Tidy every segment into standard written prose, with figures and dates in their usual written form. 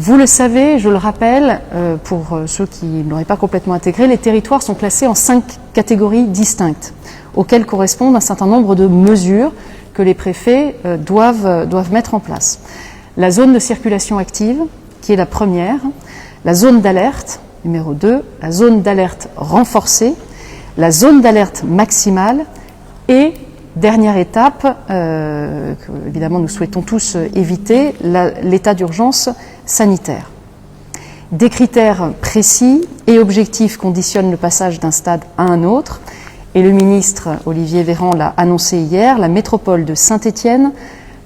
Vous le savez, je le rappelle, pour ceux qui ne l'auraient pas complètement intégré, les territoires sont classés en 5 catégories distinctes, auxquelles correspondent un certain nombre de mesures que les préfets doivent mettre en place. La zone de circulation active, qui est la première, la zone d'alerte, numéro 2, la zone d'alerte renforcée, la zone d'alerte maximale et, dernière étape, que évidemment nous souhaitons tous éviter, l'état d'urgence sanitaire. Des critères précis et objectifs conditionnent le passage d'un stade à un autre, et le ministre Olivier Véran l'a annoncé hier, la métropole de Saint-Étienne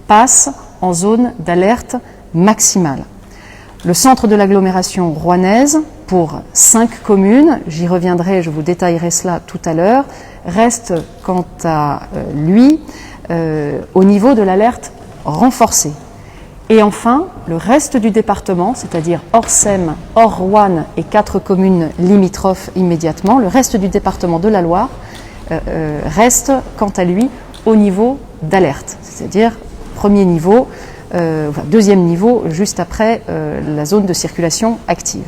passe en zone d'alerte maximale. Le centre de l'agglomération rouennaise, pour 5 communes, j'y reviendrai, je vous détaillerai cela tout à l'heure, reste quant à lui au niveau de l'alerte renforcée. Et enfin, le reste du département, c'est-à-dire hors SEM, hors Roanne et 4 communes limitrophes immédiatement, le reste du département de la Loire reste quant à lui au niveau d'alerte, c'est-à-dire premier niveau, deuxième niveau, juste après la zone de circulation active.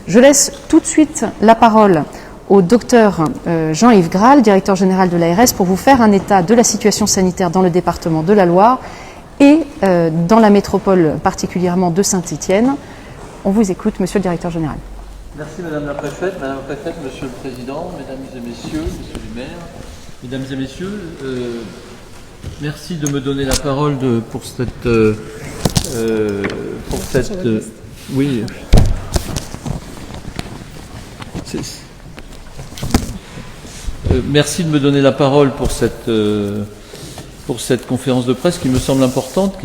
Je laisse tout de suite la parole au docteur Jean-Yves Graal, directeur général de l'ARS, pour vous faire un état de la situation sanitaire dans le département de la Loire et dans la métropole particulièrement de Saint-Étienne. On vous écoute, monsieur le directeur général. Merci Madame la Préfète, Monsieur le Président, Mesdames et Messieurs, Monsieur le maire, Mesdames et Messieurs, merci de me donner la parole pour cette oui. Merci de me donner la parole pour cette conférence de presse qui me semble importante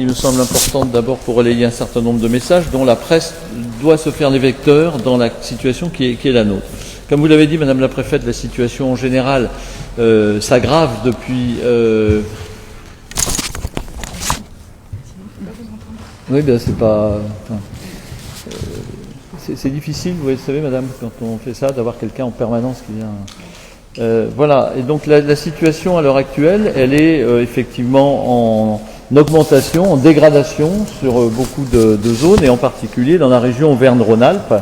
d'abord pour relayer un certain nombre de messages dont la presse doit se faire les vecteurs dans la situation qui est la nôtre. Comme vous l'avez dit, Madame la Préfète, la situation en général s'aggrave depuis... Oui, bien c'est pas... c'est difficile, vous savez, Madame, quand on fait ça, d'avoir quelqu'un en permanence qui vient... voilà, et donc la situation à l'heure actuelle, elle est effectivement en augmentation, en dégradation sur beaucoup de zones, et en particulier dans la région Auvergne-Rhône-Alpes.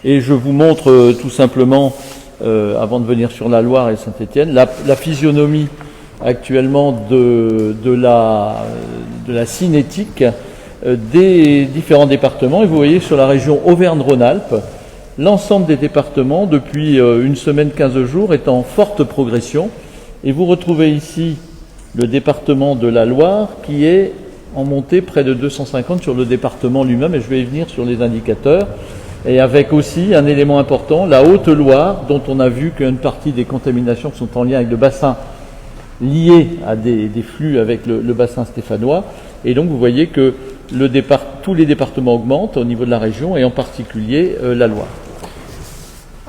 Et je vous montre tout simplement, avant de venir sur la Loire et Saint-Étienne, la physionomie actuellement de la cinétique des différents départements. Et vous voyez sur la région Auvergne-Rhône-Alpes, l'ensemble des départements, depuis une semaine, 15 jours, est en forte progression. Et vous retrouvez ici le département de la Loire qui est en montée près de 250 sur le département lui-même, et je vais y venir sur les indicateurs. Et avec aussi un élément important, la Haute-Loire, dont on a vu qu'une partie des contaminations sont en lien avec le bassin lié à des flux avec le bassin stéphanois. Et donc vous voyez que tous les départements augmentent au niveau de la région, et en particulier la Loire.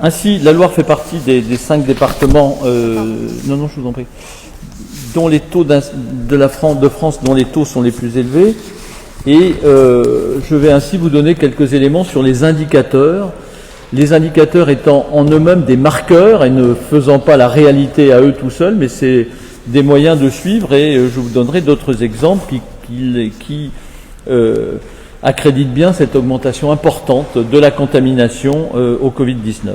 Ainsi, la Loire fait partie des 5 départements, non, je vous en prie, dont les taux de France, dont les taux sont les plus élevés. Et je vais ainsi vous donner quelques éléments sur les indicateurs étant en eux-mêmes des marqueurs et ne faisant pas la réalité à eux tout seuls, mais c'est des moyens de suivre, et je vous donnerai d'autres exemples qui accréditent bien cette augmentation importante de la contamination au Covid-19.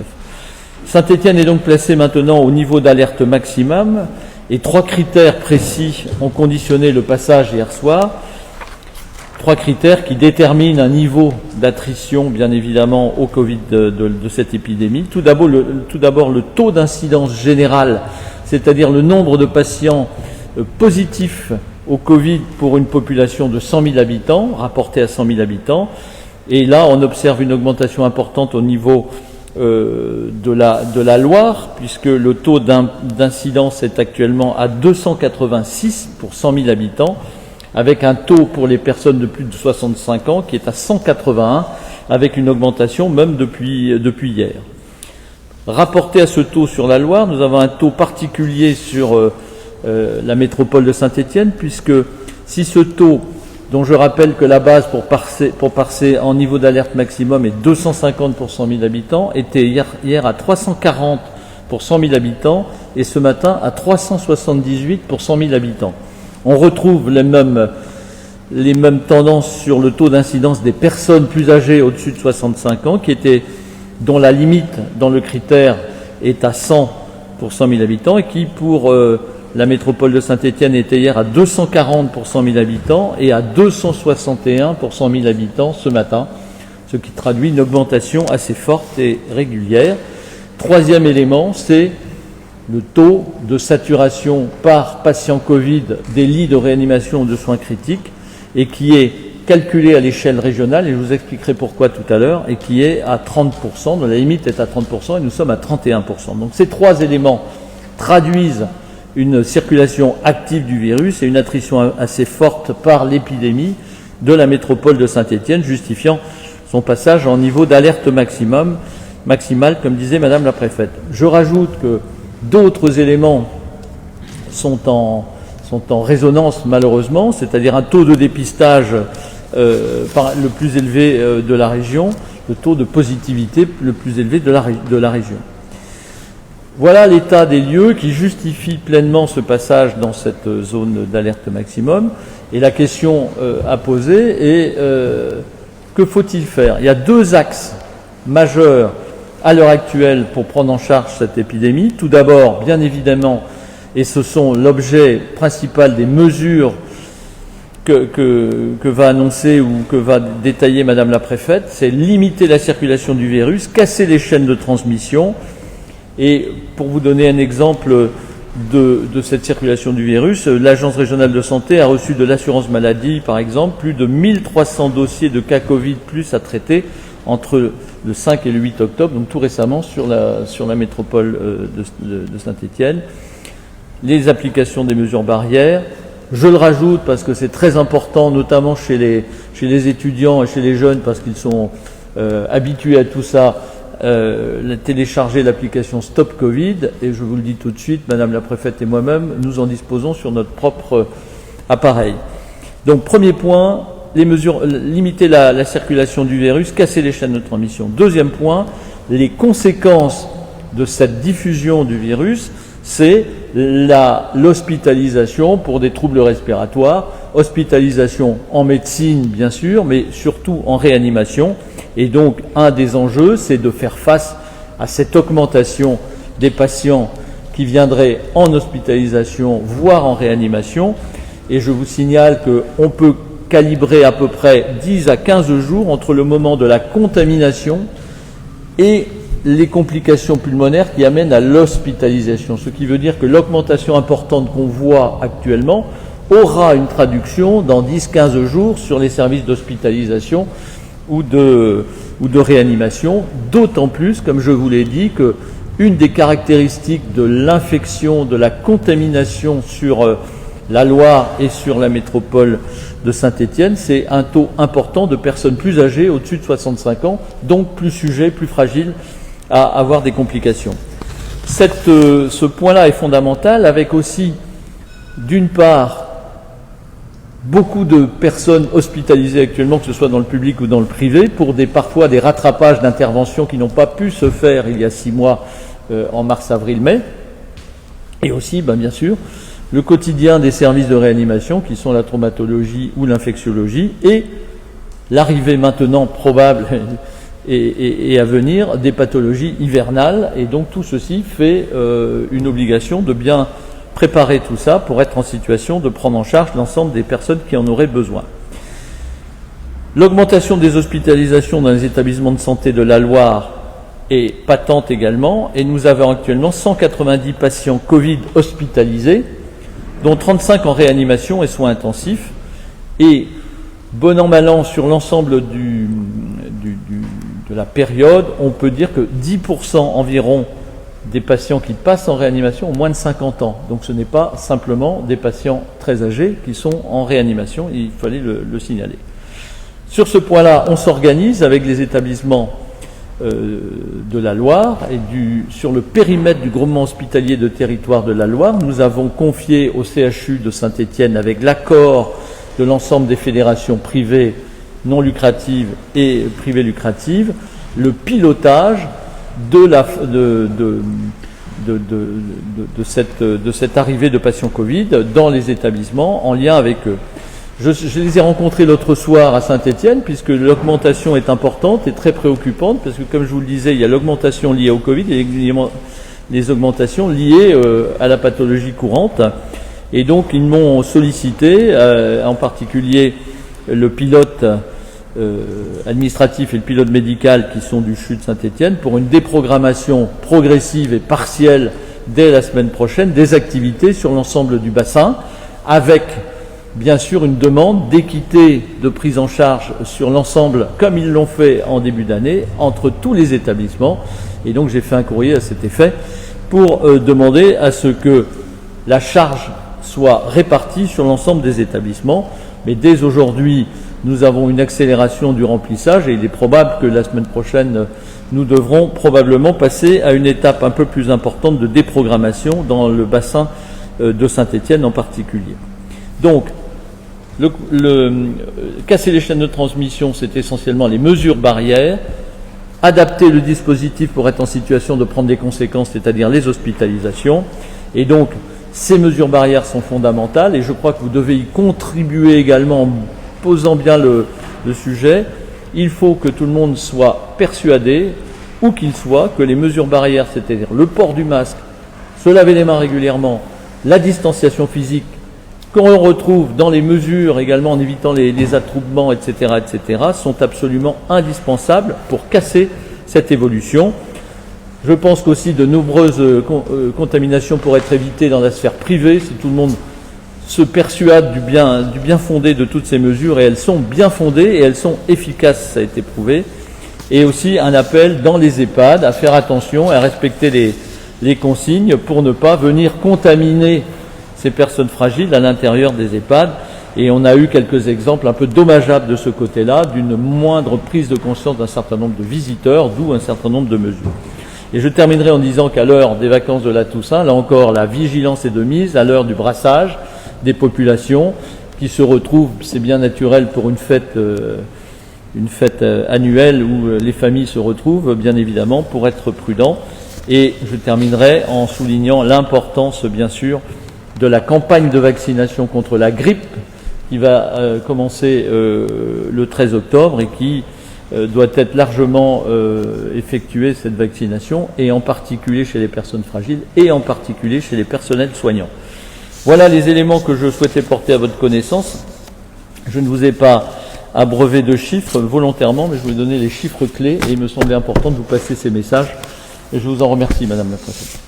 Saint-Étienne est donc placé maintenant au niveau d'alerte maximum, et 3 critères précis ont conditionné le passage hier soir. 3 critères qui déterminent un niveau d'attrition, bien évidemment, au Covid de cette épidémie. Tout d'abord, le taux d'incidence générale, c'est-à-dire le nombre de patients positifs au Covid pour une population de 100 000 habitants, rapporté à 100 000 habitants. Et là, on observe une augmentation importante au niveau de la Loire, puisque le taux d'incidence est actuellement à 286 pour 100 000 habitants, avec un taux pour les personnes de plus de 65 ans qui est à 181, avec une augmentation même depuis hier. Rapporté à ce taux sur la Loire, nous avons un taux particulier sur la métropole de Saint-Étienne, puisque si ce taux, dont je rappelle que la base pour passer en niveau d'alerte maximum est 250 pour 100 000 habitants, était hier à 340 pour 100 000 habitants, et ce matin à 378 pour 100 000 habitants. On retrouve les mêmes les mêmes tendances sur le taux d'incidence des personnes plus âgées au-dessus de 65 ans, dont la limite dans le critère est à 100 pour 100 000 habitants et qui, pour la métropole de Saint-Étienne, était hier à 240 pour 100 000 habitants et à 261 pour 100 000 habitants ce matin, ce qui traduit une augmentation assez forte et régulière. Troisième élément, c'est le taux de saturation par patient Covid des lits de réanimation ou de soins critiques et qui est calculé à l'échelle régionale, et je vous expliquerai pourquoi tout à l'heure, et qui est à 30%, dont la limite est à 30%, et nous sommes à 31%. Donc ces trois éléments traduisent une circulation active du virus et une attrition assez forte par l'épidémie de la métropole de Saint-Étienne, justifiant son passage en niveau d'alerte maximale, comme disait Madame la préfète. Je rajoute que d'autres éléments sont en résonance malheureusement, c'est-à-dire un taux de dépistage le plus élevé de la région, le taux de positivité le plus élevé de la région. Voilà l'état des lieux qui justifie pleinement ce passage dans cette zone d'alerte maximum. Et la question à poser est que faut-il faire? Il y a deux axes majeurs à l'heure actuelle pour prendre en charge cette épidémie. Tout d'abord, bien évidemment, et ce sont l'objet principal des mesures que va annoncer ou que va détailler Madame la préfète, c'est limiter la circulation du virus, casser les chaînes de transmission. Et pour vous donner un exemple de cette circulation du virus, l'Agence régionale de santé a reçu de l'assurance maladie, par exemple, plus de 1300 dossiers de cas Covid plus à traiter entre le 5 et le 8 octobre, donc tout récemment sur la métropole de Saint-Étienne. Les applications des mesures barrières. Je le rajoute parce que c'est très important, notamment chez les étudiants et chez les jeunes, parce qu'ils sont habitués à tout ça, télécharger l'application Stop Covid. Et je vous le dis tout de suite, Madame la préfète et moi-même, nous en disposons sur notre propre appareil. Donc premier point, les mesures, limiter la circulation du virus, casser les chaînes de transmission. Deuxième point, les conséquences de cette diffusion du virus, c'est l'hospitalisation pour des troubles respiratoires, hospitalisation en médecine bien sûr, mais surtout en réanimation. Et donc un des enjeux, c'est de faire face à cette augmentation des patients qui viendraient en hospitalisation, voire en réanimation. Et je vous signale qu'on peut calibrer à peu près 10 à 15 jours entre le moment de la contamination et les complications pulmonaires qui amènent à l'hospitalisation. Ce qui veut dire que l'augmentation importante qu'on voit actuellement aura une traduction dans 10-15 jours sur les services d'hospitalisation ou de réanimation, d'autant plus, comme je vous l'ai dit, que une des caractéristiques de l'infection, de la contamination sur la Loire et sur la métropole de Saint-Étienne, c'est un taux important de personnes plus âgées, au-dessus de 65 ans, donc plus sujets, plus fragiles à avoir des complications. Ce point-là est fondamental, avec aussi, d'une part, beaucoup de personnes hospitalisées actuellement, que ce soit dans le public ou dans le privé, pour parfois des rattrapages d'interventions qui n'ont pas pu se faire il y a 6 mois, en mars, avril, mai, et aussi, bien sûr, le quotidien des services de réanimation, qui sont la traumatologie ou l'infectiologie, et l'arrivée maintenant probable et à venir des pathologies hivernales. Et donc tout ceci fait une obligation de bien préparer tout ça pour être en situation de prendre en charge l'ensemble des personnes qui en auraient besoin. L'augmentation des hospitalisations dans les établissements de santé de la Loire est patente également, et nous avons actuellement 190 patients Covid hospitalisés, dont 35 en réanimation et soins intensifs, et bon an mal an sur l'ensemble de la période, on peut dire que 10% environ des patients qui passent en réanimation ont moins de 50 ans. Donc ce n'est pas simplement des patients très âgés qui sont en réanimation, il fallait le signaler. Sur ce point-là, on s'organise avec les établissements de la Loire et sur le périmètre du groupement hospitalier de territoire de la Loire. Nous avons confié au CHU de Saint-Étienne, avec l'accord de l'ensemble des fédérations privées non lucratives et privées lucratives, le pilotage de cette arrivée de patients Covid dans les établissements en lien avec eux. Je les ai rencontrés l'autre soir à Saint-Étienne, puisque l'augmentation est importante et très préoccupante, parce que comme je vous le disais, il y a l'augmentation liée au Covid et les augmentations liées à la pathologie courante. Et donc ils m'ont sollicité, en particulier le pilote administratif et le pilote médical qui sont du CHU de Saint-Étienne, pour une déprogrammation progressive et partielle dès la semaine prochaine des activités sur l'ensemble du bassin, avec bien sûr une demande d'équité de prise en charge sur l'ensemble, comme ils l'ont fait en début d'année, entre tous les établissements. Et donc j'ai fait un courrier à cet effet pour demander à ce que la charge soit répartie sur l'ensemble des établissements. Mais dès aujourd'hui, nous avons une accélération du remplissage et il est probable que la semaine prochaine, nous devrons probablement passer à une étape un peu plus importante de déprogrammation dans le bassin de Saint-Étienne en particulier. Donc, casser les chaînes de transmission, c'est essentiellement les mesures barrières, adapter le dispositif pour être en situation de prendre des conséquences, c'est-à-dire les hospitalisations. Et donc, ces mesures barrières sont fondamentales et je crois que vous devez y contribuer également en posant bien le sujet. Il faut que tout le monde soit persuadé, où qu'il soit, que les mesures barrières, c'est-à-dire le port du masque, se laver les mains régulièrement, la distanciation physique, qu'on retrouve dans les mesures également en évitant les attroupements, etc., sont absolument indispensables pour casser cette évolution. Je pense qu'aussi de nombreuses contaminations pourraient être évitées dans la sphère privée si tout le monde se persuade du bien fondé de toutes ces mesures, et elles sont bien fondées et elles sont efficaces, ça a été prouvé. Et aussi un appel dans les EHPAD à faire attention et à respecter les consignes pour ne pas venir contaminer ces personnes fragiles à l'intérieur des EHPAD. Et on a eu quelques exemples un peu dommageables de ce côté-là, d'une moindre prise de conscience d'un certain nombre de visiteurs, d'où un certain nombre de mesures. Et je terminerai en disant qu'à l'heure des vacances de la Toussaint, là encore, la vigilance est de mise, à l'heure du brassage des populations qui se retrouvent, c'est bien naturel pour une fête annuelle où les familles se retrouvent, bien évidemment, pour être prudents. Et je terminerai en soulignant l'importance, bien sûr, de la campagne de vaccination contre la grippe qui va commencer le 13 octobre et qui doit être largement effectuée, cette vaccination, et en particulier chez les personnes fragiles et en particulier chez les personnels soignants. Voilà les éléments que je souhaitais porter à votre connaissance. Je ne vous ai pas abreuvé de chiffres volontairement, mais je vous ai donné les chiffres clés et il me semblait important de vous passer ces messages. Et je vous en remercie, Madame la Présidente.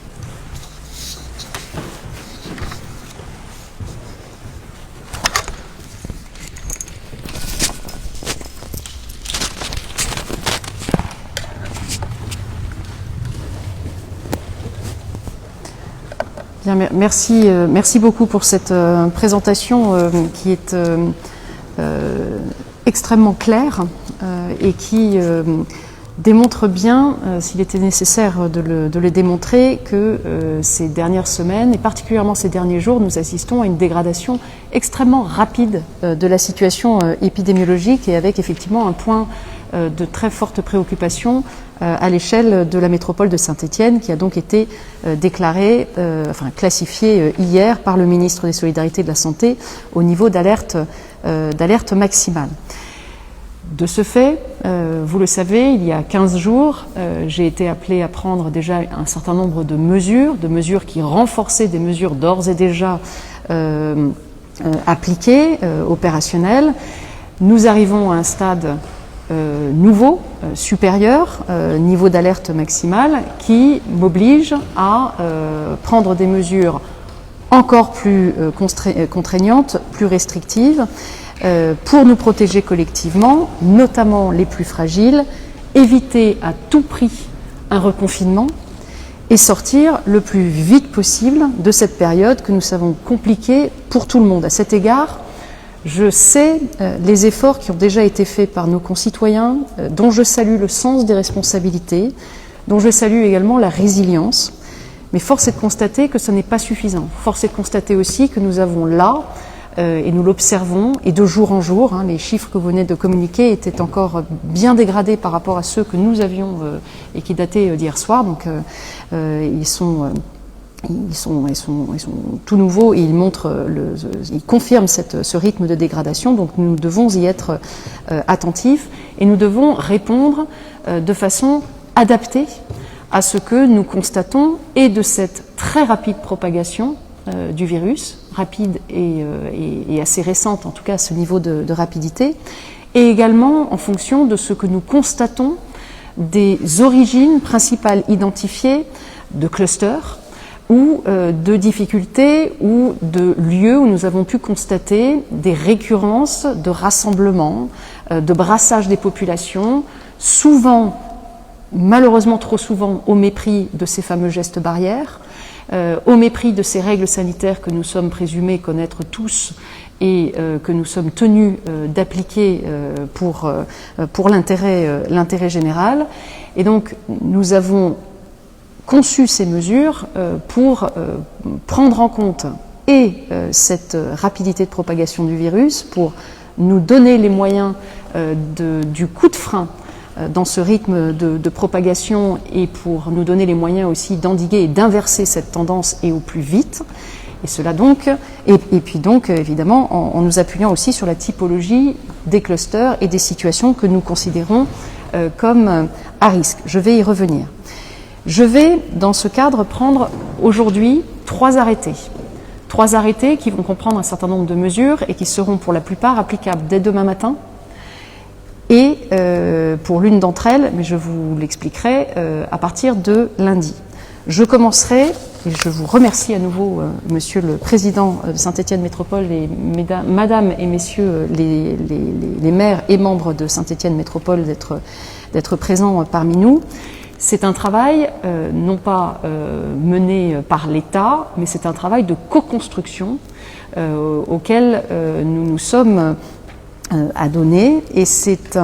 Bien, merci beaucoup pour cette présentation qui est extrêmement claire et qui démontre bien, s'il était nécessaire de le démontrer, que ces dernières semaines et particulièrement ces derniers jours, nous assistons à une dégradation extrêmement rapide de la situation épidémiologique et avec effectivement un point de très forte préoccupation à l'échelle de la métropole de Saint-Étienne, qui a donc été classifiée hier par le ministre des Solidarités et de la Santé au niveau d'alerte maximale. De ce fait, vous le savez, il y a 15 jours, j'ai été appelée à prendre déjà un certain nombre de mesures qui renforçaient des mesures d'ores et déjà appliquées, opérationnelles. Nous arrivons à un stade nouveau, supérieur, niveau d'alerte maximale, qui m'oblige à prendre des mesures encore plus contraignantes, plus restrictives, pour nous protéger collectivement, notamment les plus fragiles, éviter à tout prix un reconfinement et sortir le plus vite possible de cette période que nous savons compliquée pour tout le monde. À cet égard, je sais les efforts qui ont déjà été faits par nos concitoyens, dont je salue le sens des responsabilités, dont je salue également la résilience. Mais force est de constater que ce n'est pas suffisant. Force est de constater aussi que nous avons là, et nous l'observons, et de jour en jour, les chiffres que vous venez de communiquer étaient encore bien dégradés par rapport à ceux que nous avions et qui dataient d'hier soir. Donc ils sont ils sont tout nouveaux et ils montrent, ils confirment ce rythme de dégradation. Donc nous devons y être attentifs et nous devons répondre de façon adaptée à ce que nous constatons et de cette très rapide propagation du virus, rapide et assez récente, en tout cas à ce niveau de rapidité, et également en fonction de ce que nous constatons des origines principales identifiées de clusters ou de difficultés ou de lieux où nous avons pu constater des récurrences de rassemblements, de brassage des populations, souvent, malheureusement trop souvent, au mépris de ces fameux gestes barrières, au mépris de ces règles sanitaires que nous sommes présumés connaître tous et que nous sommes tenus d'appliquer pour l'intérêt général. Et donc nous avons conçu ces mesures pour prendre en compte cette rapidité de propagation du virus, pour nous donner les moyens du coup de frein dans ce rythme de propagation et pour nous donner les moyens aussi d'endiguer et d'inverser cette tendance et au plus vite. Et cela donc, et puis donc évidemment en nous appuyant aussi sur la typologie des clusters et des situations que nous considérons comme à risque. Je vais y revenir. Je vais, dans ce cadre, prendre aujourd'hui 3 arrêtés. 3 arrêtés qui vont comprendre un certain nombre de mesures et qui seront pour la plupart applicables dès demain matin. Et pour l'une d'entre elles, mais je vous l'expliquerai, à partir de lundi. Je commencerai, et je vous remercie à nouveau, Monsieur le Président de Saint-Étienne Métropole et Madame et Messieurs les maires et membres de Saint-Étienne Métropole d'être présents parmi nous. C'est un travail non pas mené par l'État, mais c'est un travail de co-construction auquel nous nous sommes adonnés, et c'est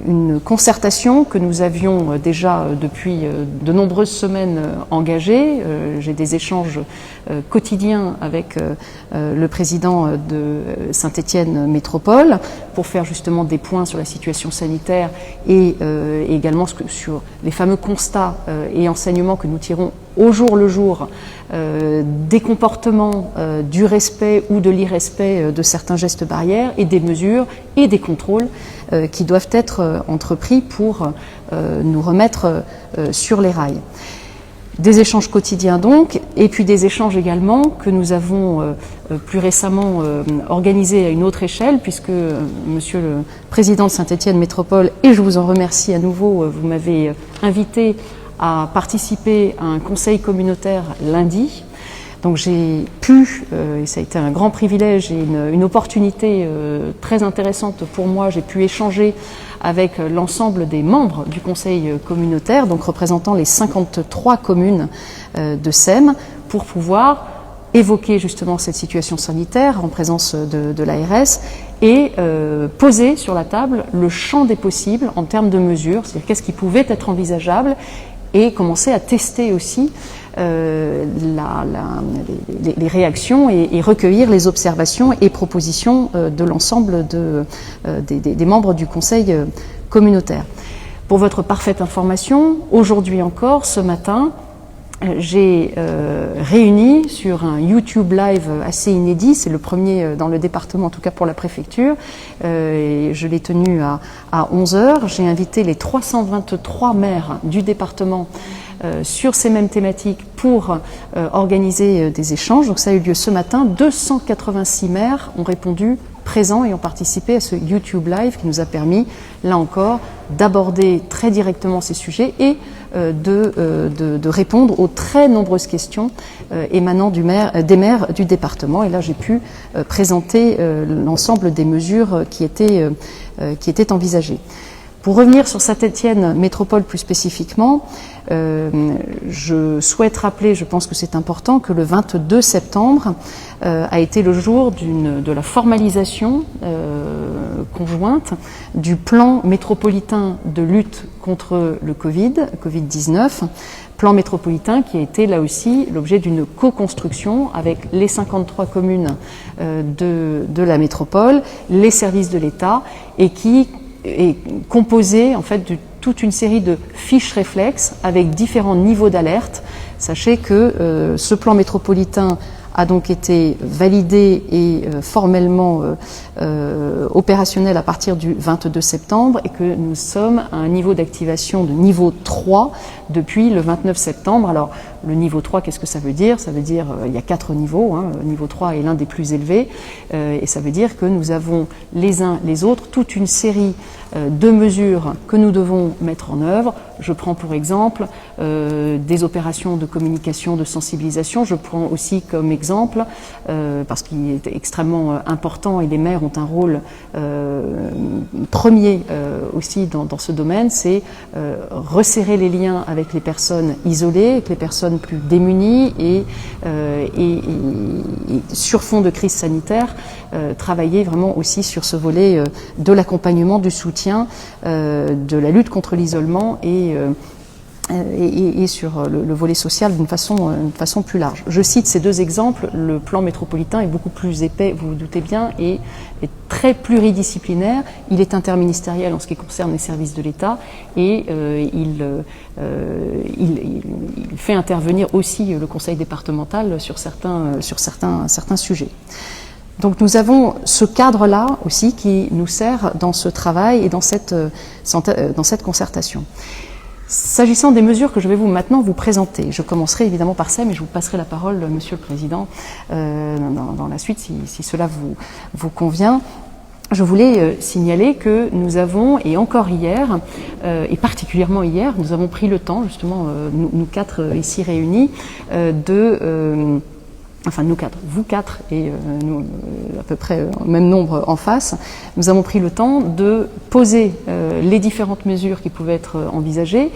une concertation que nous avions déjà depuis de nombreuses semaines engagée. J'ai des échanges quotidiens avec le président de Saint-Étienne Métropole pour faire justement des points sur la situation sanitaire et également sur les fameux constats et enseignements que nous tirons au jour le jour des comportements, du respect ou de l'irrespect de certains gestes barrières et des mesures et des contrôles qui doivent être entrepris pour nous remettre sur les rails. Des échanges quotidiens donc, et puis des échanges également que nous avons plus récemment organisés à une autre échelle, puisque Monsieur le Président de Saint-Étienne Métropole, et je vous en remercie à nouveau, vous m'avez invité à participer à un conseil communautaire lundi. Donc j'ai pu, et ça a été un grand privilège et une opportunité très intéressante pour moi, j'ai pu échanger avec l'ensemble des membres du conseil communautaire, donc représentant les 53 communes de SEM, pour pouvoir évoquer justement cette situation sanitaire en présence de l'ARS et poser sur la table le champ des possibles en termes de mesures, c'est-à-dire qu'est-ce qui pouvait être envisageable, et commencer à tester aussi les réactions et recueillir les observations et propositions de l'ensemble des membres du conseil communautaire. Pour votre parfaite information, aujourd'hui encore, ce matin, j'ai réuni sur un YouTube Live assez inédit, c'est le premier dans le département, en tout cas pour la préfecture, et je l'ai tenu à 11h. J'ai invité les 323 maires du département sur ces mêmes thématiques pour organiser des échanges. Donc ça a eu lieu ce matin. 286 maires ont répondu présents et ont participé à ce YouTube Live qui nous a permis, là encore, d'aborder très directement ces sujets et de répondre aux très nombreuses questions émanant des maires du département. Et là, j'ai pu présenter l'ensemble des mesures qui étaient envisagées. Pour revenir sur Saint-Étienne Métropole plus spécifiquement, je souhaite rappeler, je pense que c'est important, que le 22 septembre a été le jour de la formalisation conjointe du plan métropolitain de lutte contre le Covid-19, plan métropolitain qui a été là aussi l'objet d'une co-construction avec les 53 communes de la métropole, les services de l'État, et qui est composé en fait de toute une série de fiches réflexes avec différents niveaux d'alerte. Sachez que ce plan métropolitain a donc été validé et formellement opérationnel à partir du 22 septembre et que nous sommes à un niveau d'activation de niveau 3 depuis le 29 septembre. Alors le niveau 3, qu'est-ce que ça veut dire? Ça veut dire il y a 4 niveaux, hein. Le niveau 3 est l'un des plus élevés et ça veut dire que nous avons les uns les autres toute une série de mesures que nous devons mettre en œuvre. Je prends pour exemple des opérations de communication, de sensibilisation. Je prends aussi comme exemple, parce qu'il est extrêmement important et les maires ont un rôle premier aussi dans ce domaine, c'est resserrer les liens avec les personnes isolées, avec les personnes plus démunies et sur fond de crise sanitaire, travailler vraiment aussi sur ce volet de l'accompagnement, du soutien, de la lutte contre l'isolement et sur le volet social d'une façon plus large. Je cite ces 2 exemples. Le plan métropolitain est beaucoup plus épais, vous vous doutez bien, et est très pluridisciplinaire. Il est interministériel en ce qui concerne les services de l'État et il fait intervenir aussi le conseil départemental sur certains sujets. Donc nous avons ce cadre-là aussi qui nous sert dans ce travail et dans cette concertation. S'agissant des mesures que je vais maintenant vous présenter, je commencerai évidemment par ça, mais je vous passerai la parole, Monsieur le Président, dans la suite, si cela vous convient. Je voulais signaler que nous avons, et encore hier, et particulièrement hier, nous avons pris le temps, justement, nous 4 ici réunis, enfin nous 4, vous 4 et nous à peu près au même nombre en face, nous avons pris le temps de poser les différentes mesures qui pouvaient être envisagées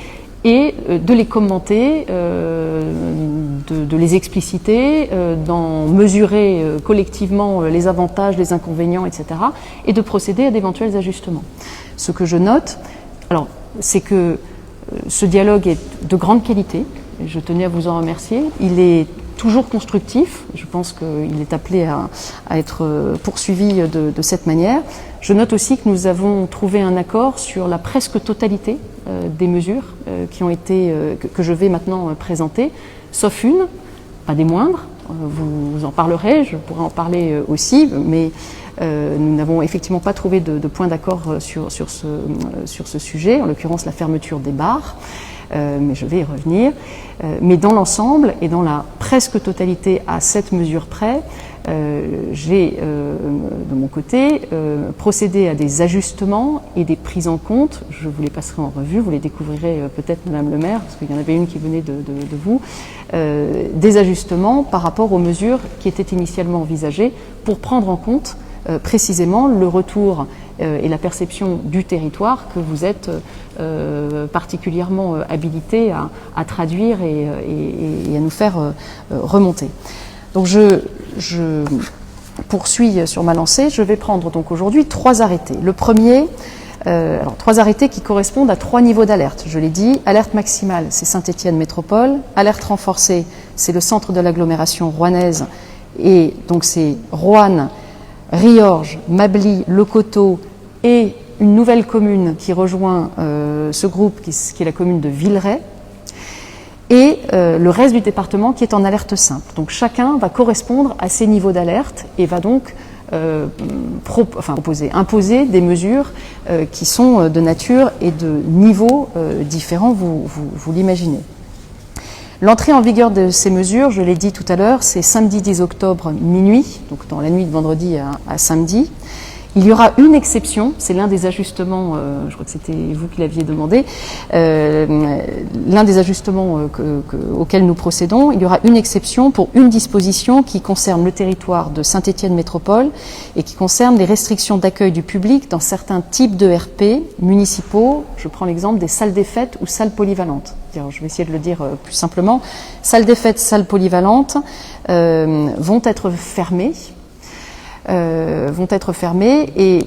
et de les commenter, de les expliciter, d'en mesurer collectivement les avantages, les inconvénients, etc. et de procéder à d'éventuels ajustements. Ce que je note, alors, c'est que ce dialogue est de grande qualité, et je tenais à vous en remercier. Il est toujours constructif, je pense qu'il est appelé à être poursuivi de cette manière. Je note aussi que nous avons trouvé un accord sur la presque totalité des mesures qui ont été, que je vais maintenant présenter, sauf une, pas des moindres, vous en parlerez, je pourrais en parler aussi, mais nous n'avons effectivement pas trouvé de point d'accord sur ce sujet, en l'occurrence la fermeture des bars. Mais je vais y revenir. Mais dans l'ensemble et dans la presque totalité à cette mesure près, j'ai de mon côté procédé à des ajustements et des prises en compte. Je vous les passerai en revue, vous les découvrirez peut-être, Madame le maire, parce qu'il y en avait une qui venait de vous, des ajustements par rapport aux mesures qui étaient initialement envisagées pour prendre en compte précisément le retour et la perception du territoire que vous êtes particulièrement habilité à traduire et à nous faire remonter. Donc je poursuis sur ma lancée. Je vais prendre donc aujourd'hui 3 arrêtés. Le premier, 3 arrêtés qui correspondent à 3 niveaux d'alerte. Je l'ai dit, alerte maximale, c'est Saint-Étienne Métropole. Alerte renforcée, c'est le centre de l'agglomération rouennaise. Et donc c'est Roanne, Riorges, Mably, Le Coteau et une nouvelle commune qui rejoint ce groupe qui est la commune de Villeray et le reste du département qui est en alerte simple. Donc chacun va correspondre à ces niveaux d'alerte et va donc imposer des mesures qui sont de nature et de niveau différents, vous l'imaginez. L'entrée en vigueur de ces mesures, je l'ai dit tout à l'heure, c'est samedi 10 octobre minuit, donc dans la nuit de vendredi à samedi. Il y aura une exception, c'est l'un des ajustements, je crois que c'était vous qui l'aviez demandé, l'un des ajustements auxquels nous procédons. Il y aura une exception pour une disposition qui concerne le territoire de Saint-Étienne Métropole et qui concerne les restrictions d'accueil du public dans certains types de RP municipaux. Je prends l'exemple des salles des fêtes ou salles polyvalentes. Je vais essayer de le dire plus simplement. Salles des fêtes, salles polyvalentes vont être fermées. Et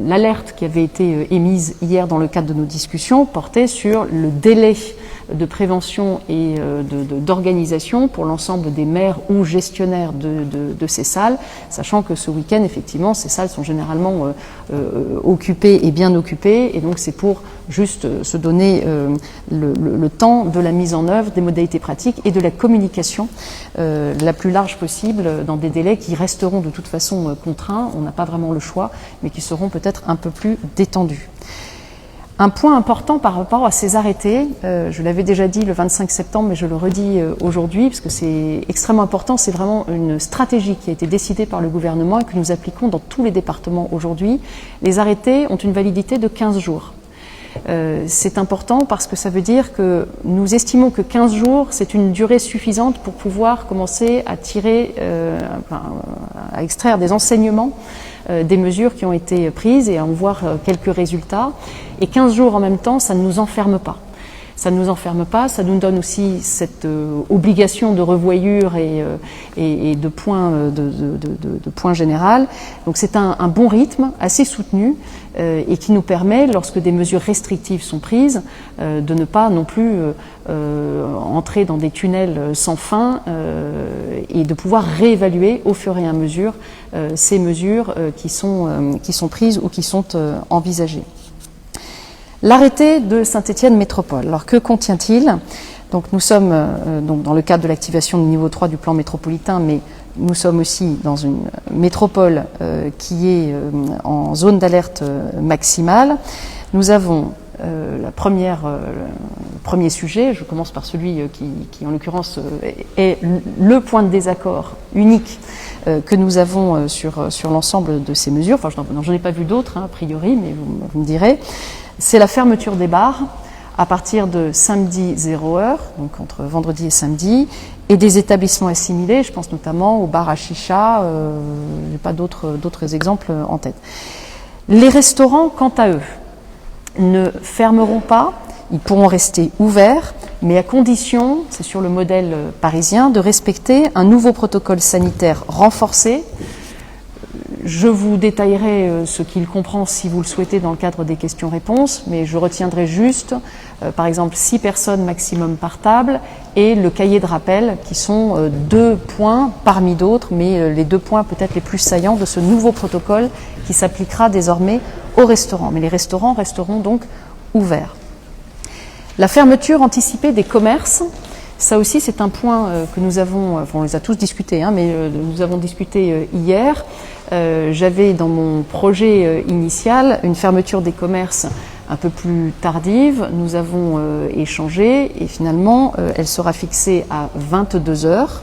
l'alerte qui avait été émise hier dans le cadre de nos discussions portait sur le délai de prévention et d'organisation pour l'ensemble des maires ou gestionnaires de ces salles, sachant que ce week-end, effectivement, ces salles sont généralement occupées et bien occupées, et donc c'est pour juste se donner le temps de la mise en œuvre des modalités pratiques et de la communication la plus large possible dans des délais qui resteront de toute façon contraints, on n'a pas vraiment le choix, mais qui seront peut-être un peu plus détendus. Un point important par rapport à ces arrêtés, je l'avais déjà dit le 25 septembre, mais je le redis aujourd'hui, parce que c'est extrêmement important, c'est vraiment une stratégie qui a été décidée par le gouvernement et que nous appliquons dans tous les départements aujourd'hui. Les arrêtés ont une validité de 15 jours. C'est important parce que ça veut dire que nous estimons que 15 jours, c'est une durée suffisante pour pouvoir commencer à tirer, à extraire des enseignements des mesures qui ont été prises et à en voir quelques résultats. Et 15 jours en même temps, ça ne nous enferme pas. Ça ne nous enferme pas, ça nous donne aussi cette obligation de revoyure et de point général. Donc c'est un bon rythme, assez soutenu, et qui nous permet, lorsque des mesures restrictives sont prises, de ne pas non plus entrer dans des tunnels sans fin et de pouvoir réévaluer au fur et à mesure ces mesures qui sont prises ou qui sont envisagées. L'arrêté de Saint-Étienne Métropole. Alors que contient-il? Donc nous sommes donc dans le cadre de l'activation du niveau 3 du plan métropolitain, mais nous sommes aussi dans une métropole qui est en zone d'alerte maximale. Nous avons le premier sujet, je commence par celui qui en l'occurrence est le point de désaccord unique que nous avons sur l'ensemble de ces mesures. Enfin, j'en ai pas vu d'autres, a priori, mais vous me direz. C'est la fermeture des bars à partir de samedi 0h, donc entre vendredi et samedi, et des établissements assimilés, je pense notamment aux bars à chicha, je n'ai pas d'autres exemples en tête. Les restaurants, quant à eux, ne fermeront pas, ils pourront rester ouverts, mais à condition, c'est sur le modèle parisien, de respecter un nouveau protocole sanitaire renforcé. Je vous détaillerai ce qu'il comprend si vous le souhaitez dans le cadre des questions-réponses, mais je retiendrai juste, par exemple, 6 personnes maximum par table et le cahier de rappel qui sont 2 points parmi d'autres, mais les 2 points peut-être les plus saillants de ce nouveau protocole qui s'appliquera désormais aux restaurants. Mais les restaurants resteront donc ouverts. La fermeture anticipée des commerces. Ça aussi, c'est un point que nous avons, enfin on les a tous discutés, mais nous avons discuté hier. J'avais dans mon projet initial une fermeture des commerces un peu plus tardive. Nous avons échangé et finalement, elle sera fixée à 22 heures.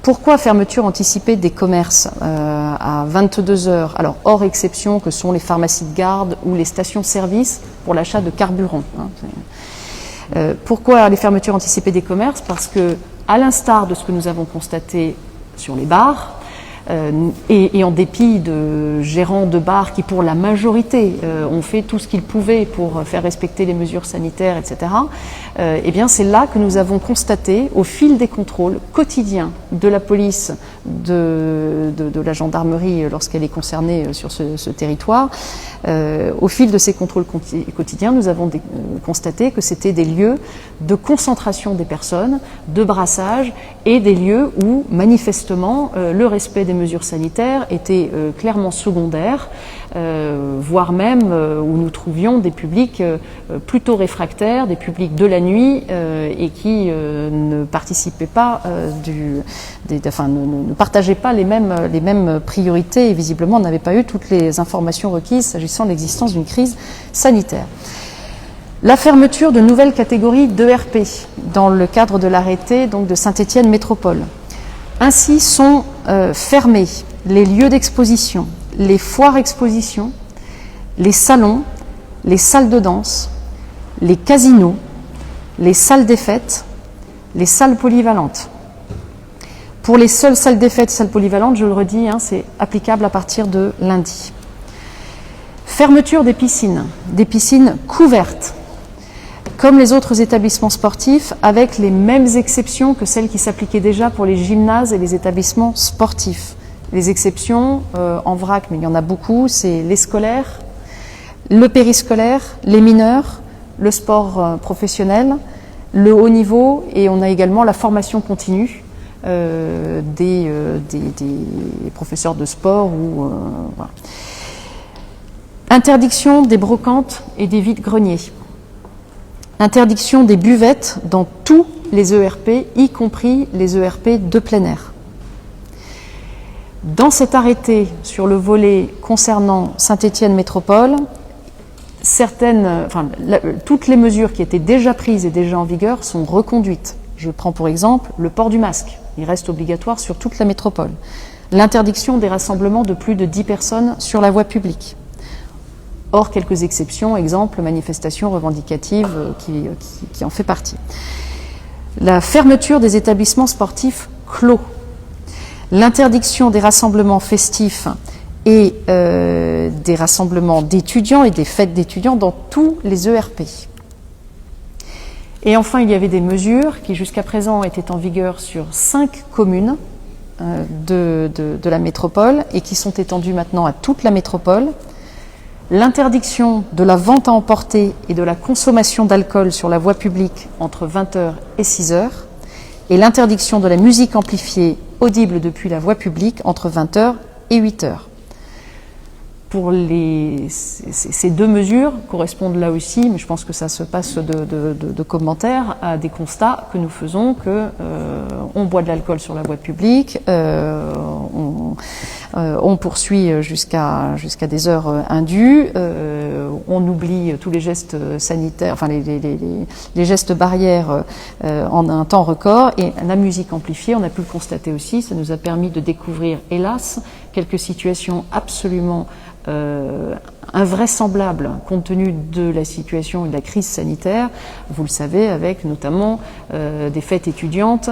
Pourquoi fermeture anticipée des commerces à 22 heures? Alors, hors exception que sont les pharmacies de garde ou les stations-service pour l'achat de carburant. Pourquoi les fermetures anticipées des commerces? Parce que, à l'instar de ce que nous avons constaté sur les bars, et en dépit de gérants de bars qui, pour la majorité, ont fait tout ce qu'ils pouvaient pour faire respecter les mesures sanitaires, etc., eh bien, c'est là que nous avons constaté, au fil des contrôles quotidiens de la police, de la gendarmerie lorsqu'elle est concernée sur ce territoire, au fil de ces contrôles quotidiens, nous avons constaté que c'était des lieux de concentration des personnes, de brassage, et des lieux où, manifestement, le respect des mesures sanitaires était clairement secondaire, voire même où nous trouvions des publics plutôt réfractaires, des publics de la nuit et qui ne participaient pas ne partageaient pas les mêmes priorités et visiblement n'avaient pas eu toutes les informations requises s'agissant de l'existence d'une crise sanitaire. La fermeture de nouvelles catégories d'ERP dans le cadre de l'arrêté donc de Saint-Étienne Métropole. Ainsi sont fermés les lieux d'exposition, les foires expositions, les salons, les salles de danse, les casinos, les salles des fêtes, les salles polyvalentes. Pour les seules salles des fêtes, salles polyvalentes, je le redis, c'est applicable à partir de lundi. Fermeture des piscines couvertes, comme les autres établissements sportifs, avec les mêmes exceptions que celles qui s'appliquaient déjà pour les gymnases et les établissements sportifs. Les exceptions, en vrac, mais il y en a beaucoup, c'est les scolaires, le périscolaire, les mineurs, le sport professionnel, le haut niveau, et on a également la formation continue des professeurs de sport. Voilà. Interdiction des brocantes et des vides-greniers. Interdiction des buvettes dans tous les ERP, y compris les ERP de plein air. Dans cet arrêté sur le volet concernant Saint-Étienne Métropole, toutes les mesures qui étaient déjà prises et déjà en vigueur sont reconduites. Je prends pour exemple le port du masque. Il reste obligatoire sur toute la métropole. L'interdiction des rassemblements de plus de 10 personnes sur la voie publique. Hors quelques exceptions, exemple manifestation revendicative qui en fait partie. La fermeture des établissements sportifs clos. L'interdiction des rassemblements festifs et des rassemblements d'étudiants et des fêtes d'étudiants dans tous les ERP. Et enfin, il y avait des mesures qui jusqu'à présent étaient en vigueur sur 5 communes de la métropole et qui sont étendues maintenant à toute la métropole. L'interdiction de la vente à emporter et de la consommation d'alcool sur la voie publique entre 20h et 6h et l'interdiction de la musique amplifiée audible depuis la voie publique entre 20h et 8h. Pour ces deux mesures correspondent là aussi, mais je pense que ça se passe de commentaires, à des constats que nous faisons que on boit de l'alcool sur la voie publique, on poursuit jusqu'à des heures indues, on oublie tous les gestes sanitaires, enfin les gestes barrières en un temps record, et la musique amplifiée, on a pu le constater aussi, ça nous a permis de découvrir, hélas, quelques situations absolument invraisemblable compte tenu de la situation et de la crise sanitaire, vous le savez, avec notamment des fêtes étudiantes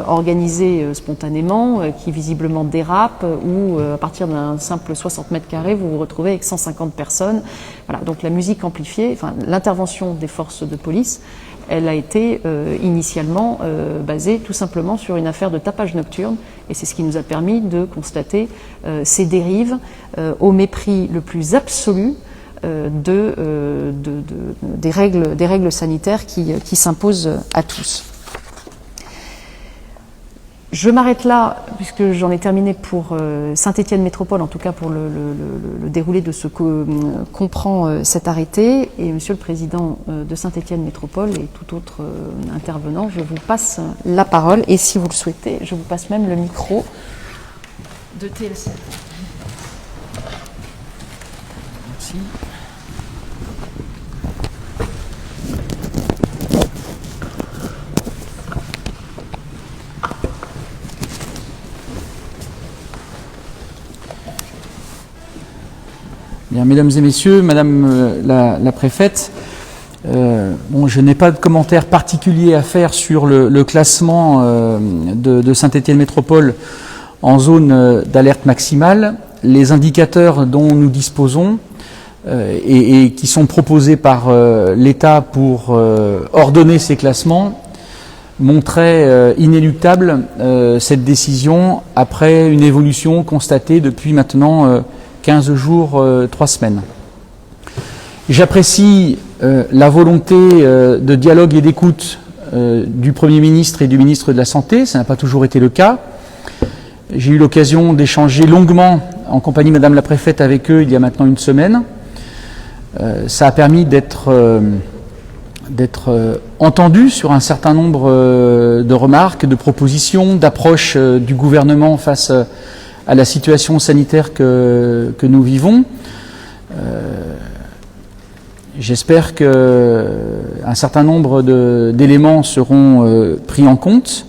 organisées spontanément, qui visiblement dérapent, où à partir d'un simple 60 mètres carrés, vous vous retrouvez avec 150 personnes. Voilà, donc la musique amplifiée, enfin, l'intervention des forces de police, elle a été initialement basée tout simplement sur une affaire de tapage nocturne, et c'est ce qui nous a permis de constater ces dérives au mépris le plus absolu des règles sanitaires qui s'imposent à tous. Je m'arrête là, puisque j'en ai terminé pour Saint-Étienne Métropole, en tout cas pour le déroulé de ce que comprend cet arrêté. Et Monsieur le Président de Saint-Étienne Métropole et tout autre intervenant, je vous passe la parole. Et si vous le souhaitez, je vous passe même le micro de TLC. Merci. Bien, mesdames et messieurs, madame la préfète, je n'ai pas de commentaire particulier à faire sur le classement de Saint-Étienne Métropole en zone d'alerte maximale. Les indicateurs dont nous disposons et qui sont proposés par l'État pour ordonner ces classements montraient inéluctable cette décision après une évolution constatée depuis maintenant 15 jours, 3 semaines. J'apprécie la volonté de dialogue et d'écoute du Premier ministre et du ministre de la Santé. Ça n'a pas toujours été le cas. J'ai eu l'occasion d'échanger longuement en compagnie de Madame la Préfète avec eux il y a maintenant une semaine. Ça a permis d'être entendu sur un certain nombre de remarques, de propositions, d'approches du gouvernement face à la situation sanitaire que nous vivons. J'espère qu'un certain nombre d'éléments seront pris en compte.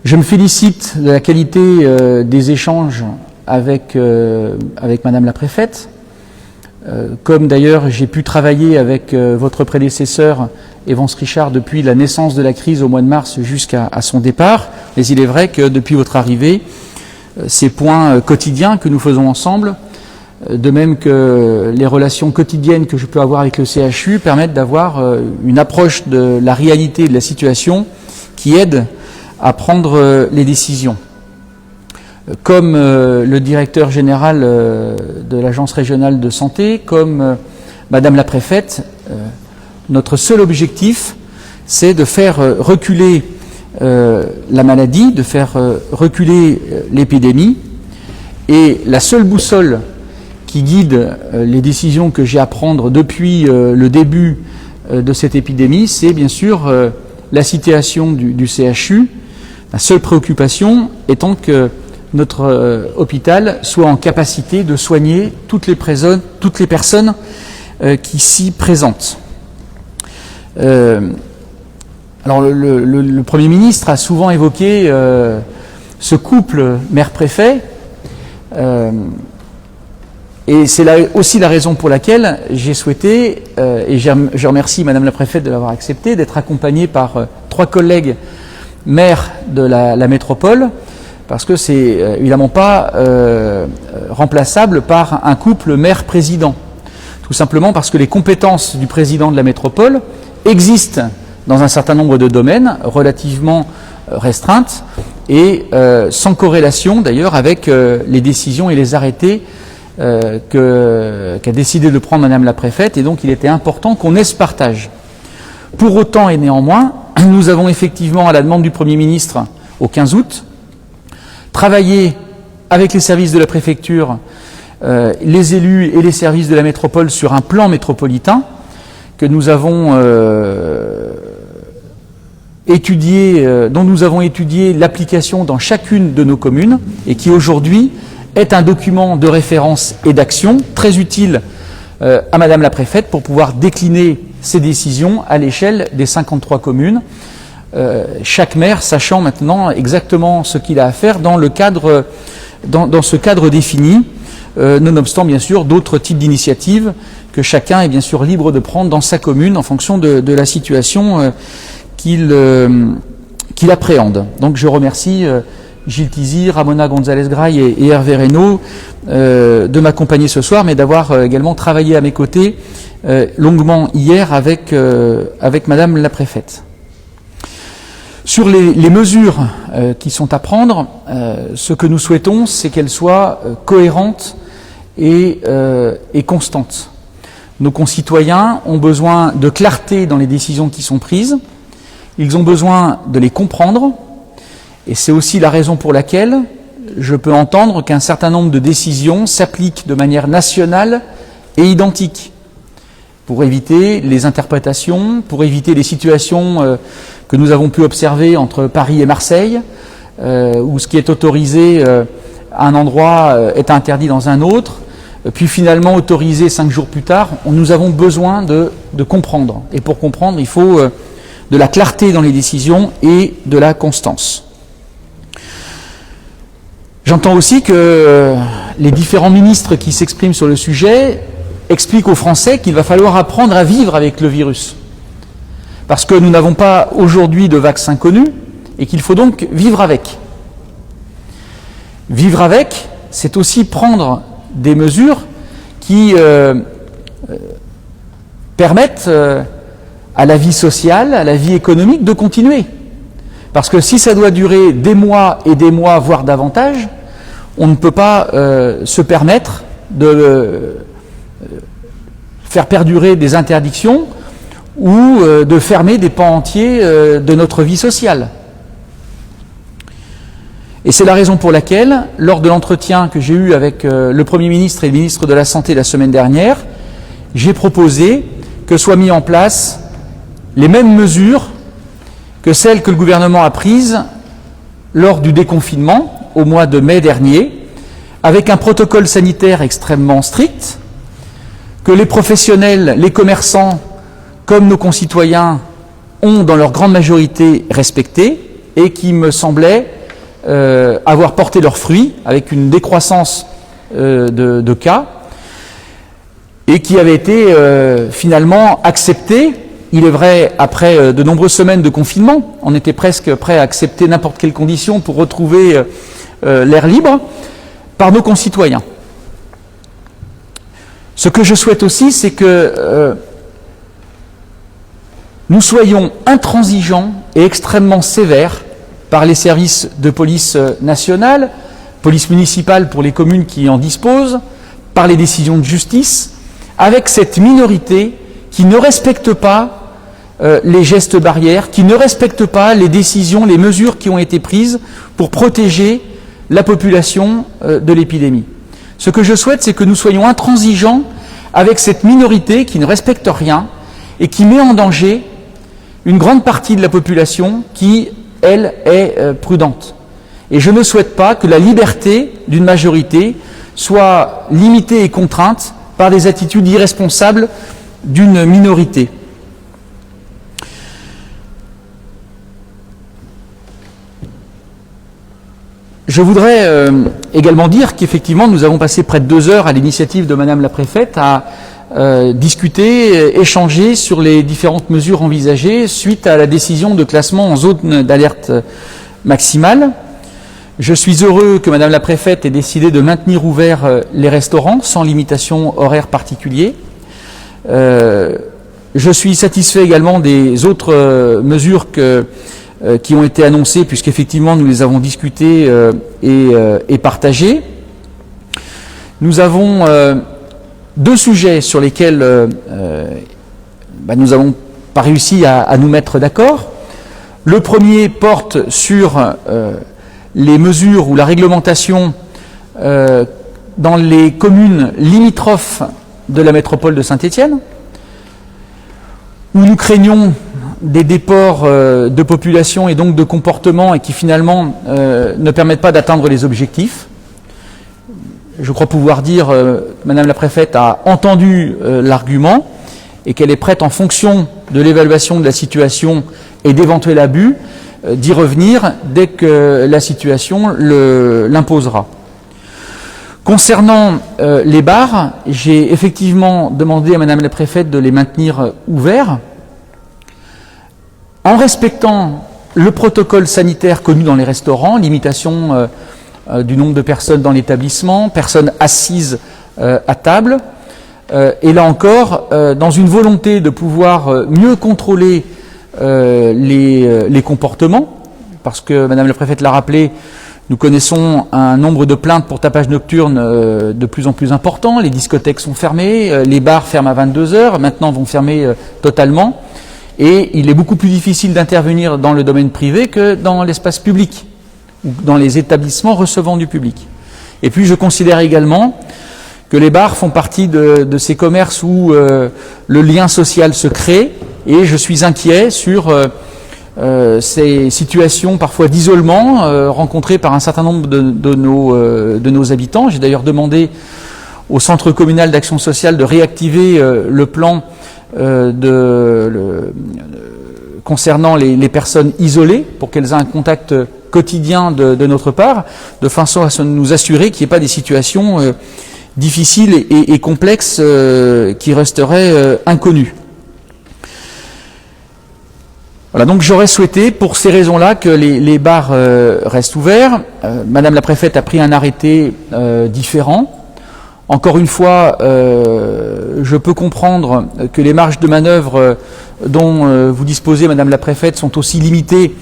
Je me félicite de la qualité des échanges avec Madame la Préfète. Comme d'ailleurs j'ai pu travailler avec votre prédécesseur Evans Richard depuis la naissance de la crise au mois de mars jusqu'à son départ. Mais il est vrai que depuis votre arrivée, ces points quotidiens que nous faisons ensemble, de même que les relations quotidiennes que je peux avoir avec le CHU, permettent d'avoir une approche de la réalité de la situation qui aide à prendre les décisions. Comme le directeur général de l'Agence régionale de santé, comme Madame la Préfète, notre seul objectif, c'est de faire reculer la maladie, de faire reculer l'épidémie. Et la seule boussole qui guide les décisions que j'ai à prendre depuis le début de cette épidémie, c'est bien sûr la situation du CHU, la seule préoccupation étant que notre hôpital soit en capacité de soigner toutes les personnes qui s'y présentent. Alors le Premier ministre a souvent évoqué ce couple maire-préfet, et c'est là aussi la raison pour laquelle j'ai souhaité, et je remercie Madame la Préfète de l'avoir accepté, d'être accompagné par 3 collègues maires de la métropole, parce que c'est évidemment pas remplaçable par un couple maire-président. Tout simplement parce que les compétences du président de la métropole existent dans un certain nombre de domaines relativement restreintes et sans corrélation d'ailleurs avec les décisions et les arrêtés qu'a décidé de prendre Madame la Préfète, et donc il était important qu'on ait ce partage. Pour autant et néanmoins, nous avons effectivement, à la demande du Premier ministre, au 15 août, travaillé avec les services de la préfecture, les élus et les services de la métropole sur un plan métropolitain que nous avons dont nous avons étudié l'application dans chacune de nos communes, et qui aujourd'hui est un document de référence et d'action très utile à Madame la Préfète pour pouvoir décliner ces décisions à l'échelle des 53 communes, chaque maire sachant maintenant exactement ce qu'il a à faire dans ce cadre défini, nonobstant bien sûr d'autres types d'initiatives que chacun est bien sûr libre de prendre dans sa commune en fonction de la situation qu'il appréhende. Donc je remercie Gilles Tizy, Ramona González-Graille et Hervé Reynaud de m'accompagner ce soir, mais d'avoir également travaillé à mes côtés longuement hier avec Madame la Préfète. Sur les mesures qui sont à prendre, ce que nous souhaitons, c'est qu'elles soient cohérentes et constantes. Nos concitoyens ont besoin de clarté dans les décisions qui sont prises, ils ont besoin de les comprendre, et c'est aussi la raison pour laquelle je peux entendre qu'un certain nombre de décisions s'appliquent de manière nationale et identique, pour éviter les interprétations, pour éviter les situations que nous avons pu observer entre Paris et Marseille, où ce qui est autorisé à un endroit est interdit dans un autre, puis finalement autorisé 5 jours plus tard. Nous avons besoin de comprendre. Et pour comprendre, il faut de la clarté dans les décisions et de la constance. J'entends aussi que les différents ministres qui s'expriment sur le sujet expliquent aux Français qu'il va falloir apprendre à vivre avec le virus. Parce que nous n'avons pas aujourd'hui de vaccin connu et qu'il faut donc vivre avec. Vivre avec, c'est aussi prendre des mesures qui permettent à la vie sociale, à la vie économique de continuer. Parce que si ça doit durer des mois et des mois, voire davantage, on ne peut pas se permettre de faire perdurer des interdictions ou de fermer des pans entiers de notre vie sociale. Et c'est la raison pour laquelle, lors de l'entretien que j'ai eu avec le Premier ministre et le ministre de la Santé la semaine dernière, j'ai proposé que soient mises en place les mêmes mesures que celles que le gouvernement a prises lors du déconfinement au mois de mai dernier, avec un protocole sanitaire extrêmement strict, que les professionnels, les commerçants, comme nos concitoyens, ont dans leur grande majorité respecté, et qui me semblait avoir porté leurs fruits avec une décroissance de cas, et qui avait été finalement accepté. Il est vrai, après de nombreuses semaines de confinement, on était presque prêt à accepter n'importe quelle condition pour retrouver l'air libre, par nos concitoyens. Ce que je souhaite aussi, c'est que nous soyons intransigeants et extrêmement sévères par les services de police nationale, police municipale pour les communes qui en disposent, par les décisions de justice, avec cette minorité qui ne respecte pas les gestes barrières, qui ne respectent pas les décisions, les mesures qui ont été prises pour protéger la population de l'épidémie. Ce que je souhaite, c'est que nous soyons intransigeants avec cette minorité qui ne respecte rien et qui met en danger une grande partie de la population qui, elle, est prudente. Et je ne souhaite pas que la liberté d'une majorité soit limitée et contrainte par des attitudes irresponsables d'une minorité. Je voudrais également dire qu'effectivement, nous avons passé près de 2 heures à l'initiative de Madame la Préfète à discuter, échanger sur les différentes mesures envisagées suite à la décision de classement en zone d'alerte maximale. Je suis heureux que Madame la Préfète ait décidé de maintenir ouverts les restaurants sans limitation horaire particulière. Je suis satisfait également des autres mesures qui ont été annoncées, puisqu'effectivement nous les avons discutées et partagées. Nous avons 2 sujets sur lesquels nous n'avons pas réussi à nous mettre d'accord. Le premier porte sur les mesures ou la réglementation dans les communes limitrophes de la métropole de Saint-Étienne, où nous craignons des déports de population et donc de comportements et qui finalement ne permettent pas d'atteindre les objectifs. Je crois pouvoir dire que Madame la Préfète a entendu l'argument et qu'elle est prête, en fonction de l'évaluation de la situation et d'éventuels abus, d'y revenir dès que la situation l'imposera. Concernant les bars, j'ai effectivement demandé à Madame la Préfète de les maintenir ouverts, en respectant le protocole sanitaire connu dans les restaurants, limitation du nombre de personnes dans l'établissement, personnes assises à table, et là encore, dans une volonté de pouvoir mieux contrôler les comportements, parce que Madame la Préfète l'a rappelé, nous connaissons un nombre de plaintes pour tapage nocturne de plus en plus important, les discothèques sont fermées, les bars ferment à 22 heures, maintenant vont fermer totalement, et il est beaucoup plus difficile d'intervenir dans le domaine privé que dans l'espace public, ou dans les établissements recevant du public. Et puis je considère également que les bars font partie de ces commerces où le lien social se crée, et je suis inquiet sur ces situations parfois d'isolement rencontrées par un certain nombre de nos habitants. J'ai d'ailleurs demandé au Centre communal d'action sociale de réactiver le plan concernant les personnes isolées pour qu'elles aient un contact quotidien de notre part, de façon à nous assurer qu'il n'y ait pas des situations difficiles et complexes qui resteraient inconnues. Voilà, donc j'aurais souhaité, pour ces raisons-là, que les bars restent ouverts. Madame la Préfète a pris un arrêté différent. Encore une fois, je peux comprendre que les marges de manœuvre dont vous disposez, Madame la Préfète, sont aussi limitées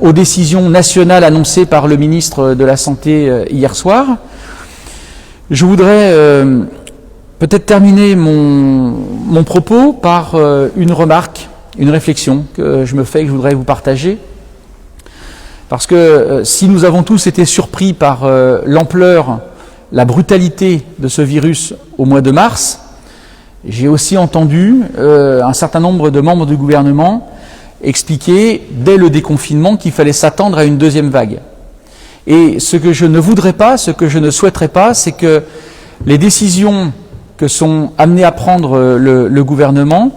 aux décisions nationales annoncées par le ministre de la Santé hier soir. Je voudrais peut-être terminer mon propos par une remarque, une réflexion que je me fais et que je voudrais vous partager. Parce que si nous avons tous été surpris par l'ampleur, la brutalité de ce virus au mois de mars, j'ai aussi entendu un certain nombre de membres du gouvernement expliquer dès le déconfinement qu'il fallait s'attendre à une deuxième vague. Et ce que je ne voudrais pas, ce que je ne souhaiterais pas, c'est que les décisions que sont amenées à prendre le gouvernement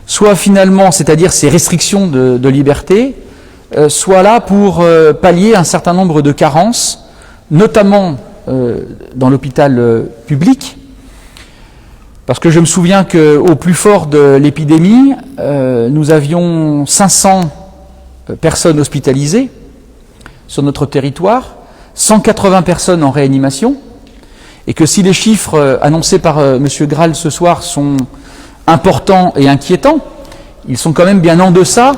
soient finalement, c'est-à-dire ces restrictions de liberté, soient là pour pallier un certain nombre de carences, notamment dans l'hôpital public, parce que je me souviens qu'au plus fort de l'épidémie, nous avions 500 personnes hospitalisées sur notre territoire, 180 personnes en réanimation, et que si les chiffres annoncés par M. Graal ce soir sont importants et inquiétants, ils sont quand même bien en deçà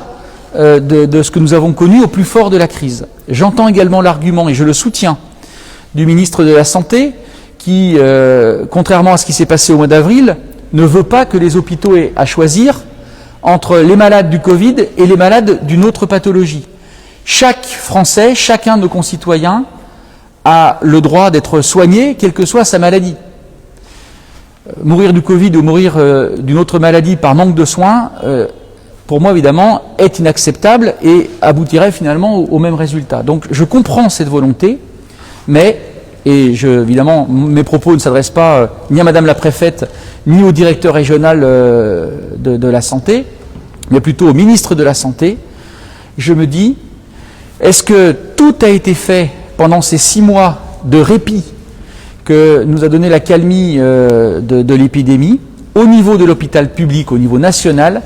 de ce que nous avons connu au plus fort de la crise. J'entends également l'argument, et je le soutiens, du ministre de la Santé, qui, contrairement à ce qui s'est passé au mois d'avril, ne veut pas que les hôpitaux aient à choisir entre les malades du Covid et les malades d'une autre pathologie. Chaque Français, chacun de nos concitoyens a le droit d'être soigné, quelle que soit sa maladie. mourir du Covid ou mourir d'une autre maladie par manque de soins, pour moi évidemment, est inacceptable et aboutirait finalement au même résultat. Donc je comprends cette volonté, mais, évidemment, mes propos ne s'adressent pas ni à Madame la Préfète, ni au directeur régional de la Santé, mais plutôt au ministre de la Santé. Je me dis, est-ce que tout a été fait pendant ces 6 mois de répit que nous a donné l'accalmie de l'épidémie, au niveau de l'hôpital public, au niveau national,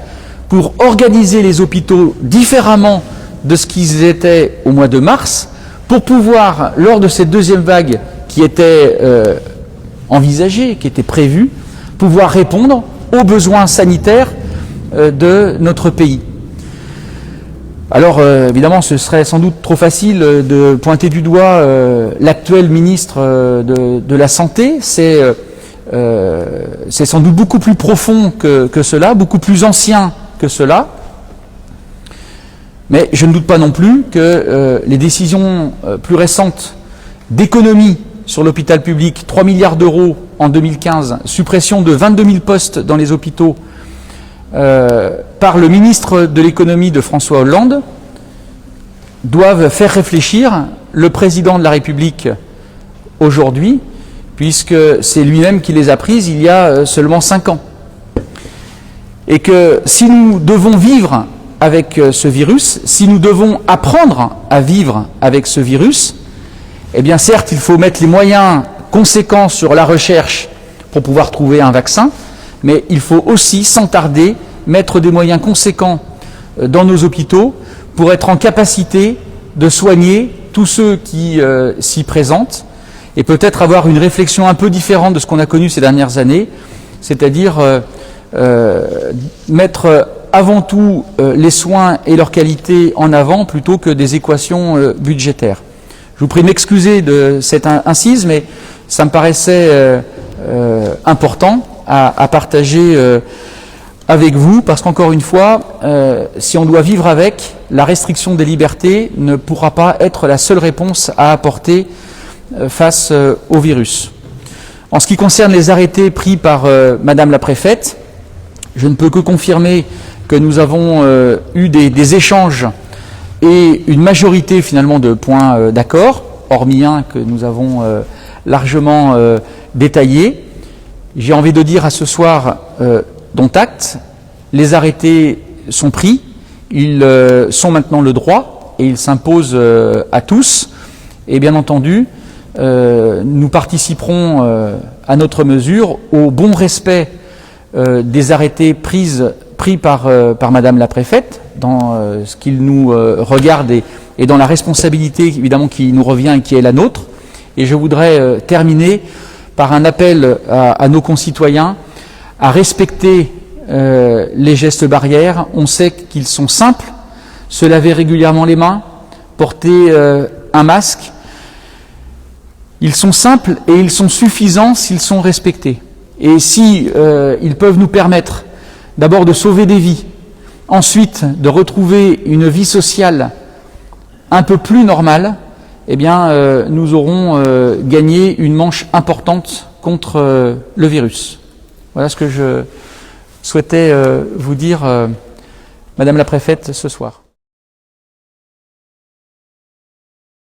pour organiser les hôpitaux différemment de ce qu'ils étaient au mois de mars, pour pouvoir, lors de cette deuxième vague qui était envisagée, qui était prévue, pouvoir répondre aux besoins sanitaires de notre pays. Alors, évidemment, ce serait sans doute trop facile de pointer du doigt l'actuel ministre de la Santé. C'est sans doute beaucoup plus profond que cela, beaucoup plus ancien que cela. Mais je ne doute pas non plus que les décisions plus récentes d'économie sur l'hôpital public, 3 milliards d'euros en 2015, suppression de 22 000 postes dans les hôpitaux, par le ministre de l'économie de François Hollande, doivent faire réfléchir le président de la République aujourd'hui, puisque c'est lui-même qui les a prises il y a seulement 5 ans. Et que si nous devons vivre avec ce virus, si nous devons apprendre à vivre avec ce virus, eh bien certes, il faut mettre les moyens conséquents sur la recherche pour pouvoir trouver un vaccin, mais il faut aussi, sans tarder, mettre des moyens conséquents dans nos hôpitaux pour être en capacité de soigner tous ceux qui s'y présentent et peut-être avoir une réflexion un peu différente de ce qu'on a connu ces dernières années, c'est-à-dire mettre avant tout les soins et leur qualité en avant plutôt que des équations budgétaires. Je vous prie de m'excuser de cette incise, mais ça me paraissait important à partager avec vous, parce qu'encore une fois, si on doit vivre avec, la restriction des libertés ne pourra pas être la seule réponse à apporter face au virus. En ce qui concerne les arrêtés pris par Madame la Préfète, je ne peux que confirmer que nous avons eu des échanges et une majorité finalement de points d'accord, hormis un que nous avons largement détaillé. J'ai envie de dire à ce soir, dont acte, les arrêtés sont pris, ils sont maintenant le droit et ils s'imposent à tous. Et bien entendu, nous participerons à notre mesure au bon respect des arrêtés pris par Madame la Préfète, dans ce qu'il nous regarde et dans la responsabilité évidemment qui nous revient et qui est la nôtre. Et je voudrais terminer par un appel à nos concitoyens à respecter les gestes barrières. On sait qu'ils sont simples, se laver régulièrement les mains, porter un masque. Ils sont simples et ils sont suffisants s'ils sont respectés. Et si ils peuvent nous permettre d'abord de sauver des vies, ensuite de retrouver une vie sociale un peu plus normale, eh bien nous aurons gagné une manche importante contre le virus. Voilà ce que je souhaitais vous dire, Madame la Préfète, ce soir.